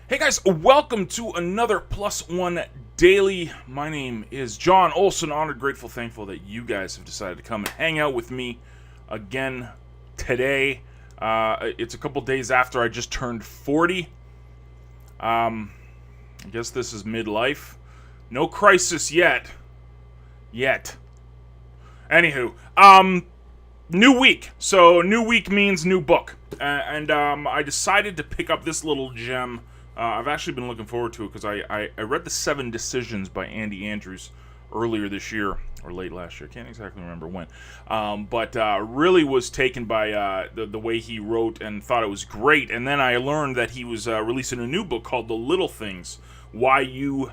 Hey guys, welcome to another Plus One Daily. My name is John Olson. Honored, grateful, thankful that you guys have decided to come and hang out with me again today. It's a couple days after I just turned 40. I guess this is midlife. No crisis yet. Anywho, new week. So new week means new book. And I decided to pick up this little gem. I've actually been looking forward to it because I read The 7 Decisions by Andy Andrews earlier this year, or late last year. I can't exactly remember when. But really was taken by the way he wrote and thought it was great. And then I learned that he was releasing a new book called The Little Things, Why You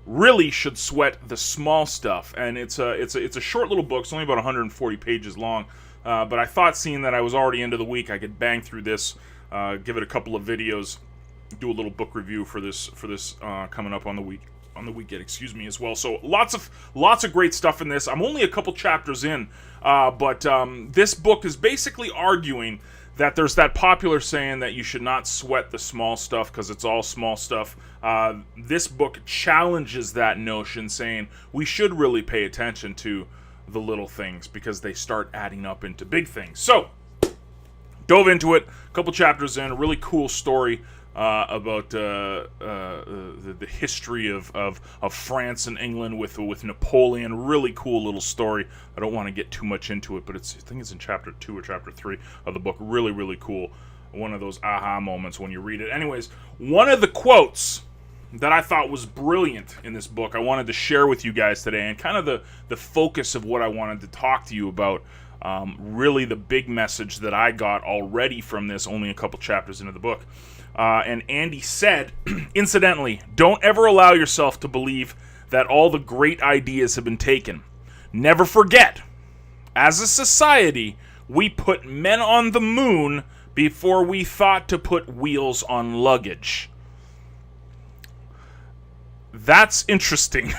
Really Should Sweat the Small Stuff. And it's a short little book. It's only about 140 pages long. But I thought, seeing that I was already into the week, I could bang through this, give it a couple of videos, do a little book review for this coming up on the weekend, as well. So lots of great stuff in this. I'm only a couple chapters in, but this book is basically arguing that there's that popular saying that you should not sweat the small stuff because it's all small stuff. This book challenges that notion, saying we should really pay attention to the little things because they start adding up into big things. So dove into it, a couple chapters in, a really cool story about the history of France and England with Napoleon. Really cool little story. I don't want to get too much into it, but I think it's in chapter 2 or chapter 3 of the book. Really, really cool. One of those aha moments when you read it. Anyways, one of the quotes that I thought was brilliant in this book I wanted to share with you guys today, and kind of the focus of what I wanted to talk to you about. Really the big message that I got already from this, only a couple chapters into the book. And Andy said, incidentally, don't ever allow yourself to believe that all the great ideas have been taken. Never forget, as a society, we put men on the moon before we thought to put wheels on luggage. That's interesting.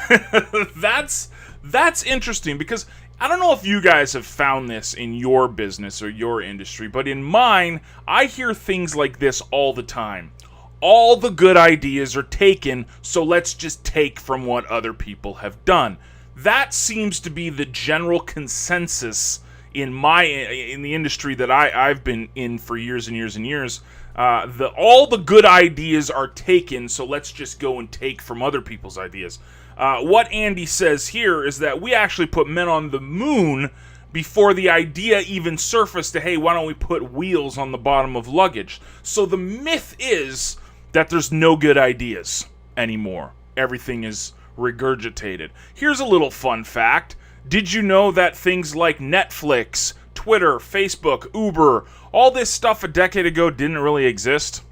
That's interesting because I don't know if you guys have found this in your business or your industry, but in mine, I hear things like this all the time. All the good ideas are taken, so let's just take from what other people have done. That seems to be the general consensus in the industry that I've been in for years and years and years. All the good ideas are taken, so let's just go and take from other people's ideas. What Andy says here is that we actually put men on the moon before the idea even surfaced to, hey, why don't we put wheels on the bottom of luggage? So the myth is that there's no good ideas anymore. Everything is regurgitated. Here's a little fun fact. Did you know that things like Netflix, Twitter, Facebook, Uber, all this stuff a decade ago didn't really exist?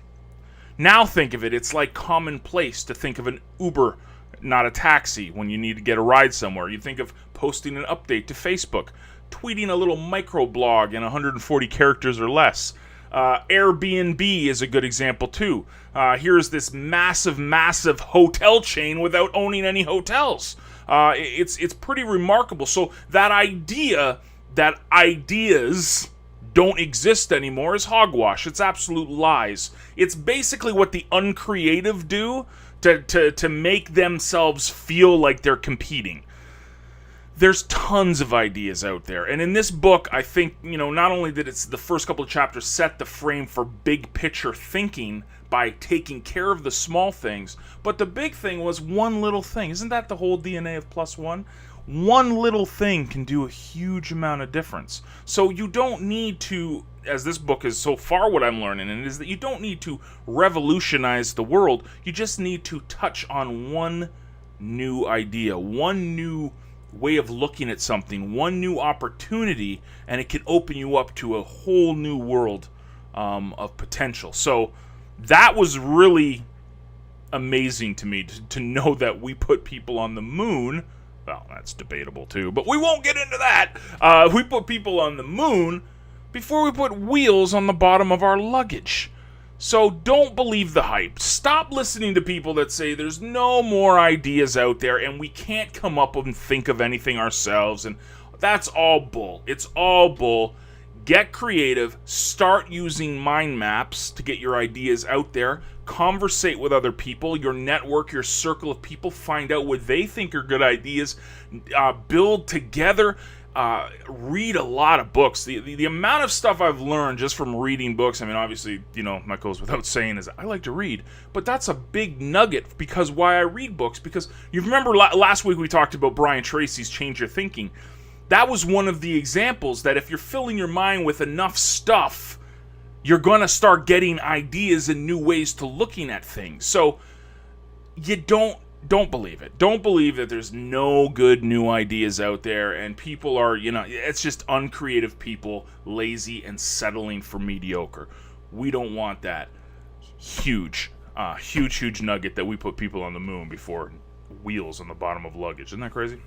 Now think of it. It's like commonplace to think of an Uber, not a taxi, when you need to get a ride somewhere. You think of posting an update to Facebook, tweeting a little microblog in 140 characters or less. Airbnb is a good example too. Here's this massive hotel chain without owning any hotels. It's pretty remarkable. So that idea that ideas don't exist anymore is hogwash. It's absolute lies. It's basically what the uncreative do to make themselves feel like they're competing. There's tons of ideas out there. And in this book, I think, not only did the first couple of chapters set the frame for big picture thinking by taking care of the small things, but the big thing was one little thing. Isn't that the whole DNA of Plus One? One little thing can do a huge amount of difference. So you don't need to, as this book is so far what I'm learning, and it is that you don't need to revolutionize the world. You just need to touch on one new idea, one new way of looking at something, one new opportunity, and it can open you up to a whole new world of potential. So that was really amazing to me, to know that we put people on the moon. Well, that's debatable too, but we won't get into that. We put people on the moon before we put wheels on the bottom of our luggage. So don't believe the hype. Stop listening to people that say there's no more ideas out there and we can't come up and think of anything ourselves. And that's all bull. It's all bull. Get creative. Start using mind maps to get your ideas out there. conversate with other people, your network, your circle of people, find out what they think are good ideas, build together. Read a lot of books. The amount of stuff I've learned just from reading books, I mean, obviously, that goes without saying, is I like to read, but that's a big nugget, because why I read books, because you remember last week we talked about Brian Tracy's Change Your Thinking. That was one of the examples that if you're filling your mind with enough stuff, you're going to start getting ideas and new ways to looking at things. So you don't believe it. Don't believe that there's no good new ideas out there, and people are, it's just uncreative people, lazy and settling for mediocre. We don't want that. Huge nugget that we put people on the moon before wheels on the bottom of luggage. Isn't that crazy?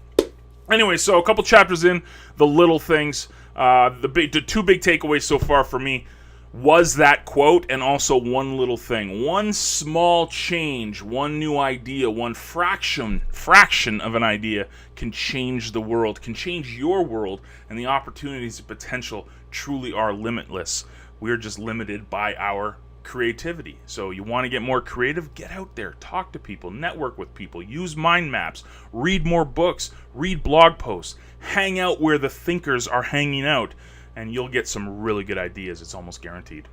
Anyway, so a couple chapters in, the little things. The two big takeaways so far for me was that quote, and also one little thing. One small change, one new idea, one fraction of an idea can change the world, can change your world, and the opportunities and potential truly are limitless. We're just limited by our creativity. So you want to get more creative? Get out there, talk to people, network with people, use mind maps, read more books, read blog posts, hang out where the thinkers are hanging out, and you'll get some really good ideas. It's almost guaranteed.